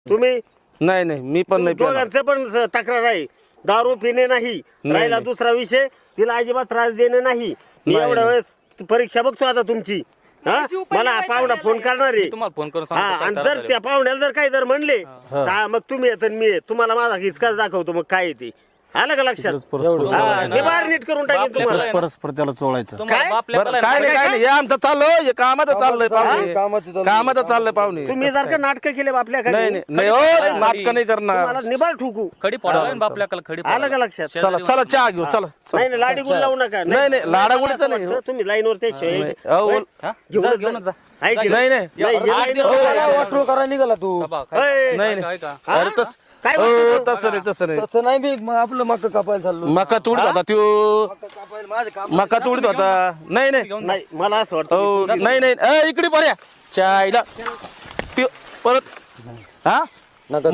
तुम्ही नाही नाही मी पण नाही पिणार. दोघांचं पण तक्रार आहे. दारू पिणे नाही, राहिला दुसरा विषय तिला अजिबात त्रास देणे नाही. मी नाही, एवढ्या वेळेस परीक्षा बघतो आता तुमची. हा? मला पाहुणा फोन करणार आहे. तुम्हाला फोन करून हा, सांगतो आणि काय जर त्रास त्या पाहुण्याला जर काही जर म्हणले हा, मग तुम्ही येत मी येत. तुम्हाला माझा हिचकाच दाखवतो मग काय येते. आलं का लक्षात? हा, ते बाहेर नीट करून टाकेल तुम्हाला. परस्पर त्याला चोळायचं. तुम्हाला बाप बरं, लेकराला काय नाही काय नाही हे आमचं चाललं हे कामाचं चाललंय पाहुणे. कामाचं चाललंय. कामाचं चाललंय पाहुणे. तुम्ही जर का नाटक केले आपल्याकडे नाही नाही नाही हो नाटक नाही करणार. तुम्हाला निबाळ ठोकू. खडी फोडायला बाप लेकराला खडी आलं का फोडायला. लक्षात? चला चला चहा घेऊ चला चला. नाही नाही लाडी गुण लावू नका. नाही नाही लाडागुडीचं नाही हो. तुम्ही लाईनवर ते नाही, अहो, हा? जा, घेऊनच जा. ऐक ना. नाही नाही नाही, हे आठ line दिवस वर- झाले. वाटलो करायला निघाला तू. बाबा, होय. काय- नाही, काय- नाही. काय का? अरे तस काय हो म्हणतो? तसं नाही तसं नाही. तसं नाही मी आपलं मका कापायला चाललो. मका तुडीत होता त्यो कापायला माझं काम. मका तुडीत होता. नाही नाही नाही मला असं वाटतं हो नाही नाही इकडे पर्या चायला परत हा नका